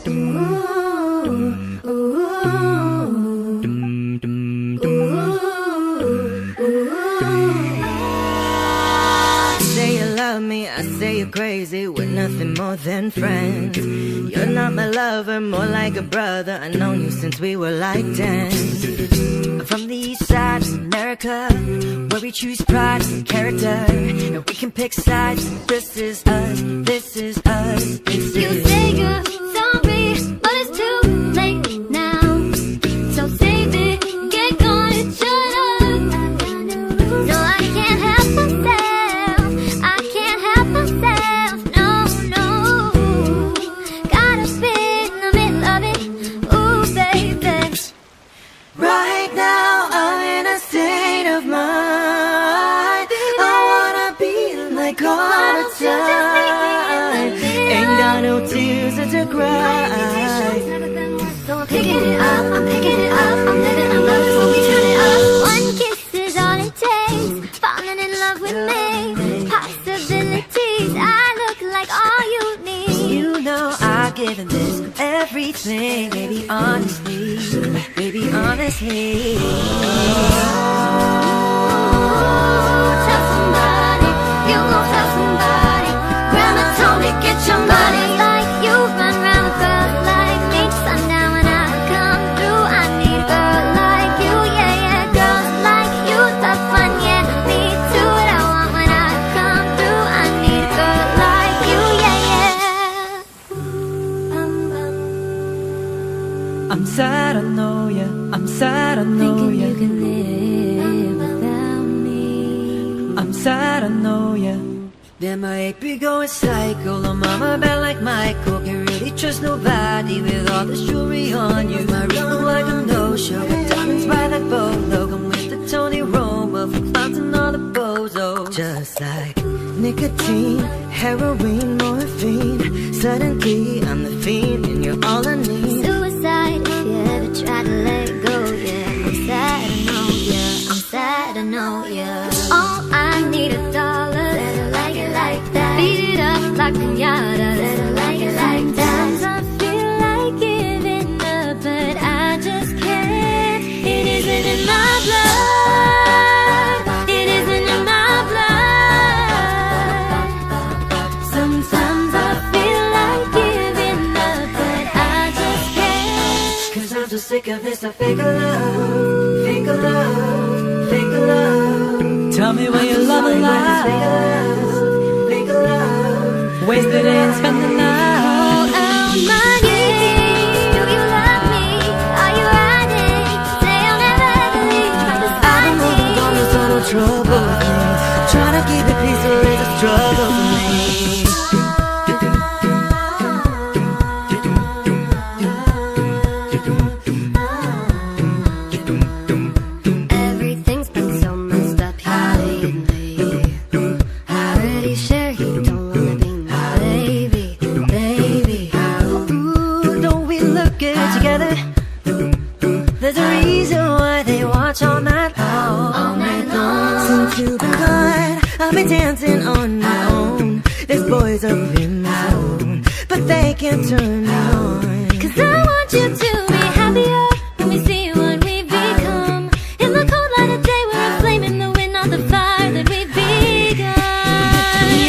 Say you love me, I say you're crazy. We're nothing more than friends. You're not my lover, more like a brother. I've known you since we were like 10. From the east side of America, where we choose pride and character, and we can pick sides. This is us, this is us, this is. You say you're sorry, but it's too late now. So save it, get going and shut up. No, I can't help myself, I can't help myself, no, no. Gotta be in the middle of it, ooh baby. Right now I'm in a state of mind. I wanna be like all the time. Ain't got no tears to cry. So I'm picking it up, I'm picking it up, I'm living, I'm loving, so we turn it up. One kiss is all it takes, falling in love with me. Possibilities, I look like all you need. You know I've given this everything, baby, honestly, baby, honestly. Tell somebody, you gon' tell somebody. Grandma told me get your money. Like you run round with girls like me. Sundown when I come through, I need a girl like you, yeah, yeah. Girls like you, the fun, yeah. Me too, what I want when I come through. I need a girl like you, yeah, yeah. I'm sad, I know ya, I'm sad, I know Thinking ya. you can live without me. I'm sad, I know ya. Then my ache be going psycho. Oh, mama bad like Michael. Can't really trust nobody with all this jewelry on you. My room look like a no-show, with diamonds by the boatload. I'm with the Tony Roma, from clowns and all the bozos. Just like nicotine, heroin, morphine. Suddenly I'm the fiend and you're all I need. Suicide if you ever try to let go, yeah. I'm sad, I know, yeah. I'm sad, I know, yeah. Oh, I need $1. Let her like it like that. Beat it up like pinata. Let her like it like that. Sometimes I feel like giving up, but I just can't. It isn't in my blood. It isn't in my blood. Sometimes I feel like giving up, but I just can't. Cause I'm so sick of this, I fake a love, fake a love, fake a love. Tell me where your love lies. Fake a love, fake a love. Wasted and spent the night. Oh, my knees. Do you love me? Are you riding? Say I'll never ever leave from beside I've been moving on, there's no trouble with me. Trying to keep it peace or it's a struggle for me. Everything's been so messed up here lately. I already share you don't wanna be my baby, baby. Ooh, don't we look good together? There's a reason why they watch all night long. All night long. Since you've been gone, I've been dancing on my own. There's boys up in my zone, but they can't turn me on. Cause I want you to be happier when we see what we've become. In the cold light of day, we're a flame in the wind, not the fire that we've begun.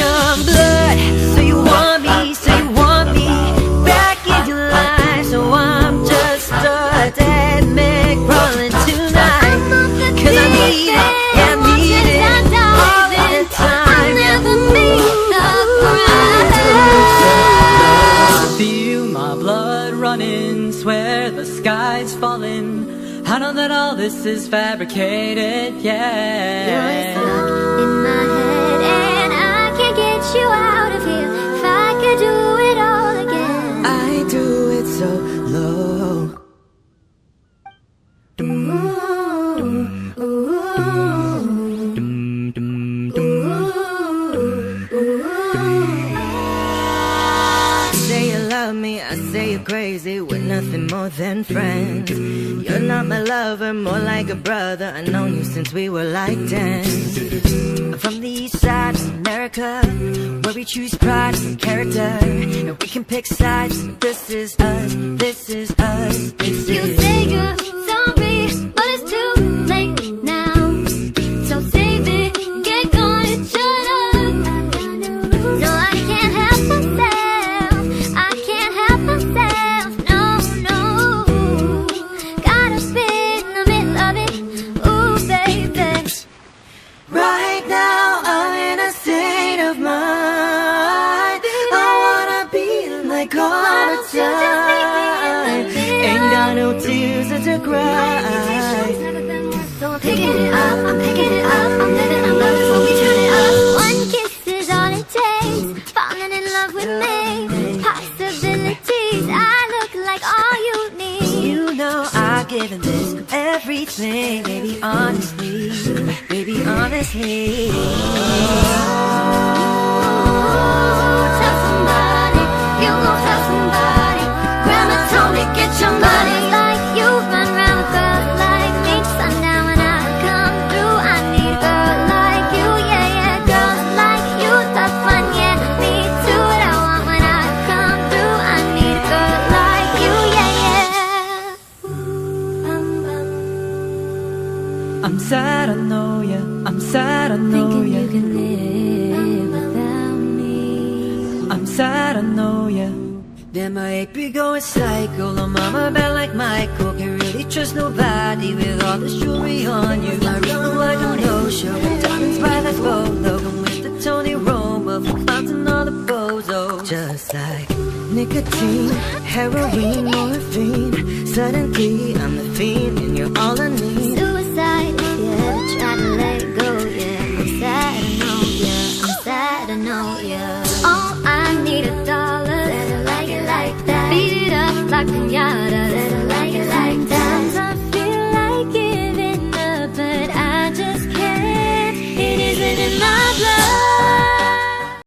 Your blood, so you want me, so you want me back in your life. So I'm just a dead man crawling tonight. Cause I need it, yeah, I need it all the time. I'll never make up right. Feel my blood running, swear the sky's falling. I know that all this is fabricated, yeah. You're stuck in my head and I can't get you out of here. If I could do it all again, I do it so low. Say you love me, I I say you're crazy, we're nothing more than friends. You're not my lover, more like a brother. I've known you since we were like 10. I'm from the east side of America, where we choose pride and character, and we can pick sides. This is us, this is us, this You is. say you're sorry, but it's too late now. So save it, get going and shut up. No, I can't help myself, I can't help myself, no, no. Gotta be in the middle of it, ooh baby. Right now I'm in a state of mind. I wanna be like all the time. Ain't got no tears to cry. So I'm picking it up, I'm picking it up, I'm living on love, so we turn it up. One kiss is all it takes, falling in love with me. Possibilities, I look like all you need. You know I've given this everything, baby, honestly, baby, honestly. Tell somebody, you gon' tell somebody. Grandma told me get your money. Like you run round with a girl like me. Sundown when I come through, I need a girl like you, yeah, yeah. Girls like you, the fun, yeah. Me too, what I want when I come through. I need a girl like you, yeah, yeah. I'm sad, I know ya. I'm sad, I know Thinking ya. you can live without me. I'm sad, I know ya. Then my AP be going psycho. Oh mama bad like Michael. Can't really trust nobody with all this jewelry on you. I run like a no-show. Diamonds by the photo. Come with the Tony Roma. Bouncing all the bozo. Just like nicotine, heroin, morphine. Suddenly I'm the fiend and you're all I need. Suicide, if you ever try to let go, yeah. I'm sad, I know, yeah. I'm sad, I know, yeah. All I need $1, better like it like that. Beat it up like pinata.